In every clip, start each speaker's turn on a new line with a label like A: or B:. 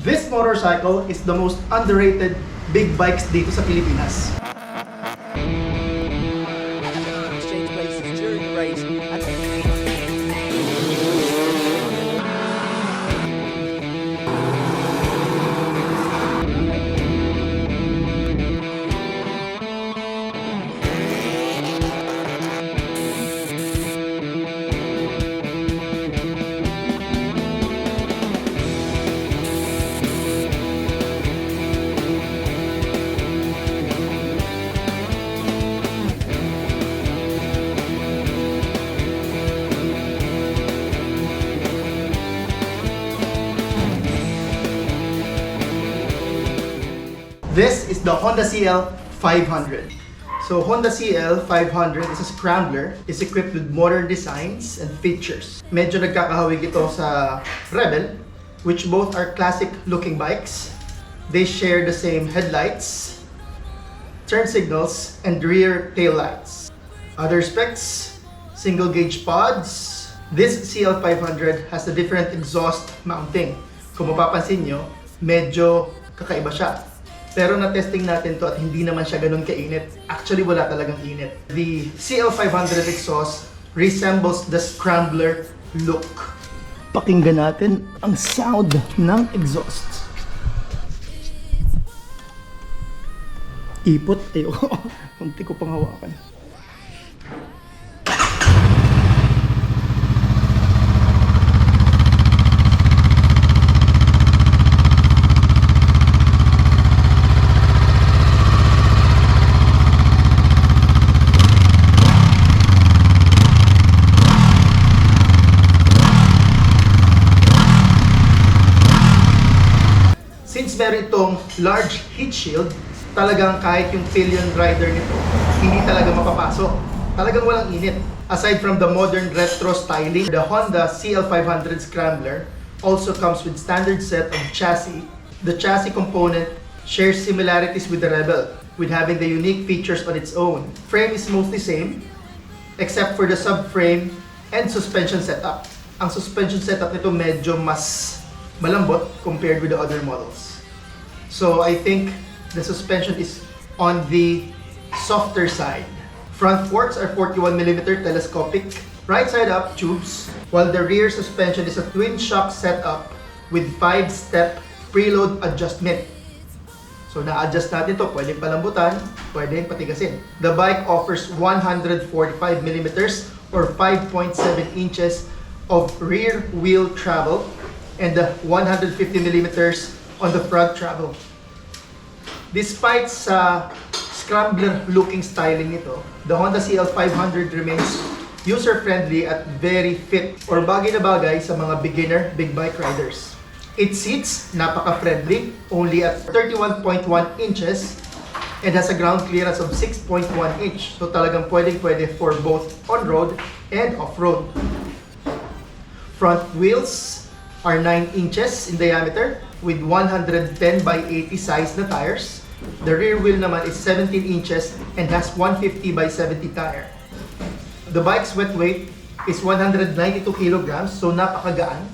A: This motorcycle is the most underrated big bikes dito sa Pilipinas.
B: Exchange places during the race.
A: This is the Honda CL500. So Honda CL500 is a scrambler, is equipped with modern designs and features. Medyo nagkakahawig ito sa Rebel, which both are classic looking bikes. They share the same headlights, turn signals, and rear tail lights. Other specs, single gauge pods. This CL500 has a different exhaust mounting. Kung mapapansin nyo, medyo kakaiba siya. Pero na-testing natin to at hindi naman siya ganun kainit. Actually, wala talagang init. The CL500 exhaust resembles the scrambler look. Pakinggan natin ang sound ng exhaust. Ipot, ayoko. Kunti ko pang hawakan. Since meron itong large heat shield, talagang kahit yung pillion rider nito, hindi talaga mapapasok. Talagang walang init. Aside from the modern retro styling, the Honda CL500 Scrambler also comes with standard set of chassis. The chassis component shares similarities with the Rebel, with having the unique features on its own. Frame is mostly same, except for the subframe and suspension setup. Ang suspension setup nito medyo mas malambot compared with the other models. So I think the suspension is on the softer side. Front forks are 41mm telescopic, right side up tubes, while the rear suspension is a twin shock setup with 5-step preload adjustment. So na-adjust natin to, pwedeng palambutan, pwedeng patigasin. The bike offers 145mm or 5.7 inches of rear wheel travel and 150mm on the front travel. Despite sa scrambler looking styling nito, the Honda CL500 remains user-friendly at very fit or bagay na bagay sa mga beginner big bike riders. Its seats, napaka-friendly, only at 31.1 inches and has a ground clearance of 6.1 inch. So talagang pwede for both on-road and off-road. Front wheels are 9 inches in diameter with 110 by 80 size na tires. The rear wheel naman is 17 inches and has 150 by 70 tire. The bike's wet weight is 192 kilograms, so napakagaan,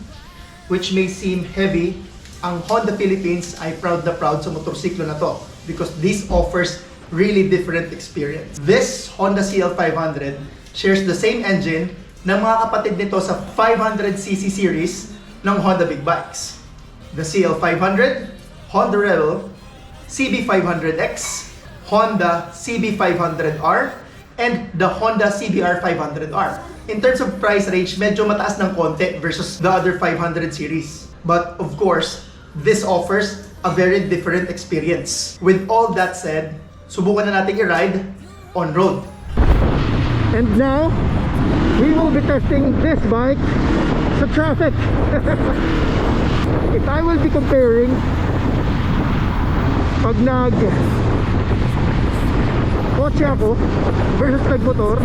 A: which may seem heavy. Ang Honda Philippines ay proud sa motorsiklo na to because this offers really different experience. This Honda CL500 shares the same engine ng mga kapatid nito sa 500cc series ng Honda Big Bikes. The CL500, Honda Rebel, CB500X, Honda CB500R, and the Honda CBR500R. In terms of price range, medyo mataas ng konti versus the other 500 series. But of course, this offers a very different experience. With all that said, subukan na natin i-ride on road. And now, we will be testing this bike sa traffic. If I will be comparing pag kotse ako versus nagmotor,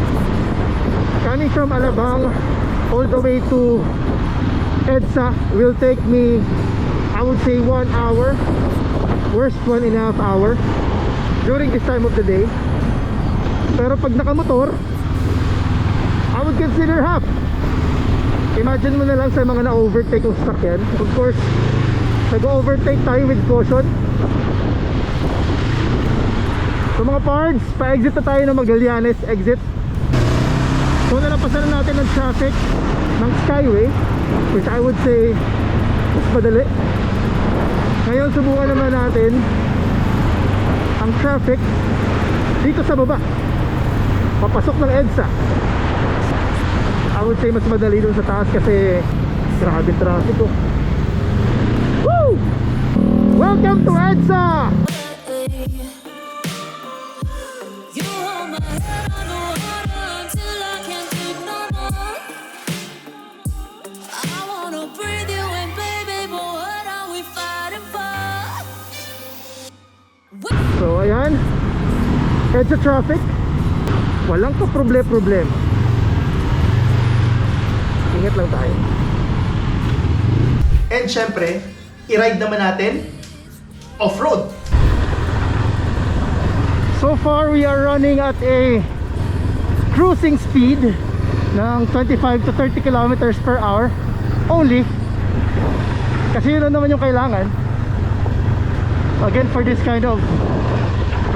A: coming from Alabang all the way to EDSA will take me, I would say, 1 hour, worst 1.5 hour during this time of the day. Pero pag nakamotor, I would consider half. Imagine mo na lang sa mga na-overtake yung sasakyan. Of course, Nag-overtake tayo with caution. So mga pards, pa-exit na tayo ng Magallanes exit. So nalapasan na natin ang traffic ng Skyway, which I would say mas madali. Ngayon subukan naman natin ang traffic dito sa baba, papasok ng EDSA. I would say mas madali dun sa taas kasi grabe traffic oh. Woo! Welcome to EDSA!
C: You hold my head underwater until I can't take no more. I wanna breathe you in, baby, but what are we fighting for?
A: So ayan, EDSA traffic, walang ka-problem. Ingat lang tayo. And syempre, i-ride naman natin off-road. So far we are running at a cruising speed ng 25 to 30 kilometers per hour only, kasi yun lang naman yung kailangan. Again, for this kind of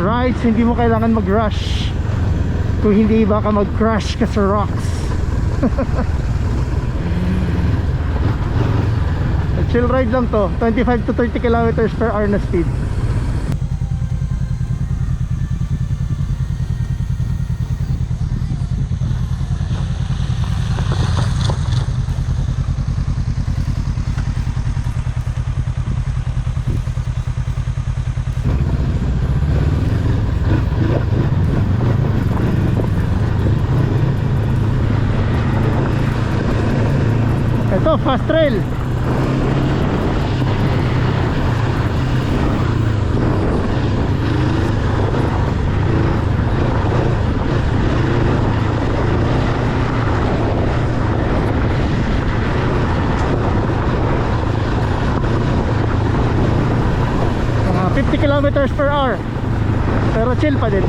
A: rides, hindi mo kailangan mag-rush. Kung hindi, baka mag-crash ka sa rocks. Chill ride lang to, 25 to 30 kilometers per hour na speed. Ito, fast trail. Mga 50 kilometers per hour. Pero chill pa din.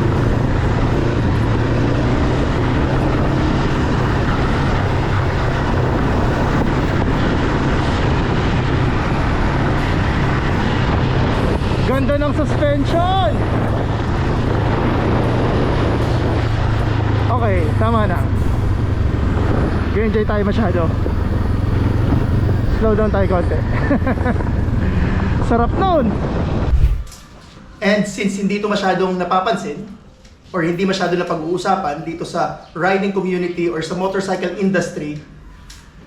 A: Ganda ng suspension. Okay, tama na. Enjoy tayo masyado. Slow down tayo konti. Sarap nun. And since hindi ito masyadong napapansin or hindi masyado na pag-uusapan dito sa riding community or sa motorcycle industry,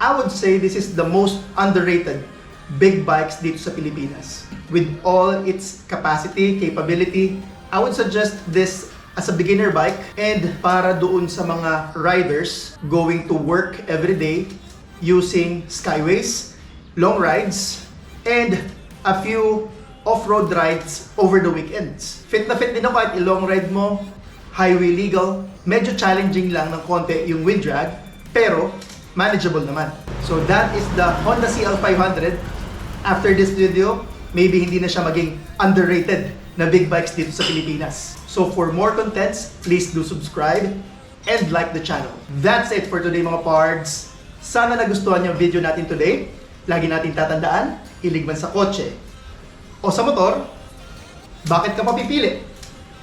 A: I would say this is the most underrated big bikes dito sa Pilipinas. With all its capacity, capability, I would suggest this as a beginner bike, and para doon sa mga riders going to work every day using skyways, long rides, and a few off-road rides over the weekends. Fit na fit din ako kahit i-long ride mo, highway legal. Medyo challenging lang ng konti yung wind drag, pero manageable naman. So that is the Honda CL500. After this video, maybe hindi na siya maging underrated na big bikes dito sa Pilipinas. So for more contents, please do subscribe and like the channel. That's it for today mga pards. Sana nagustuhan yung video natin today. Lagi natin tatandaan, ilig man sa kotse o sa motor, bakit ka papipili?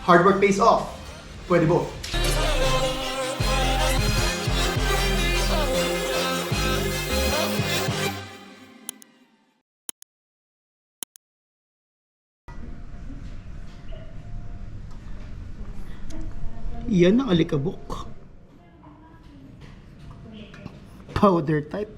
A: Hard work pays off. Pwede both. Yan ang alikabok. Powder type.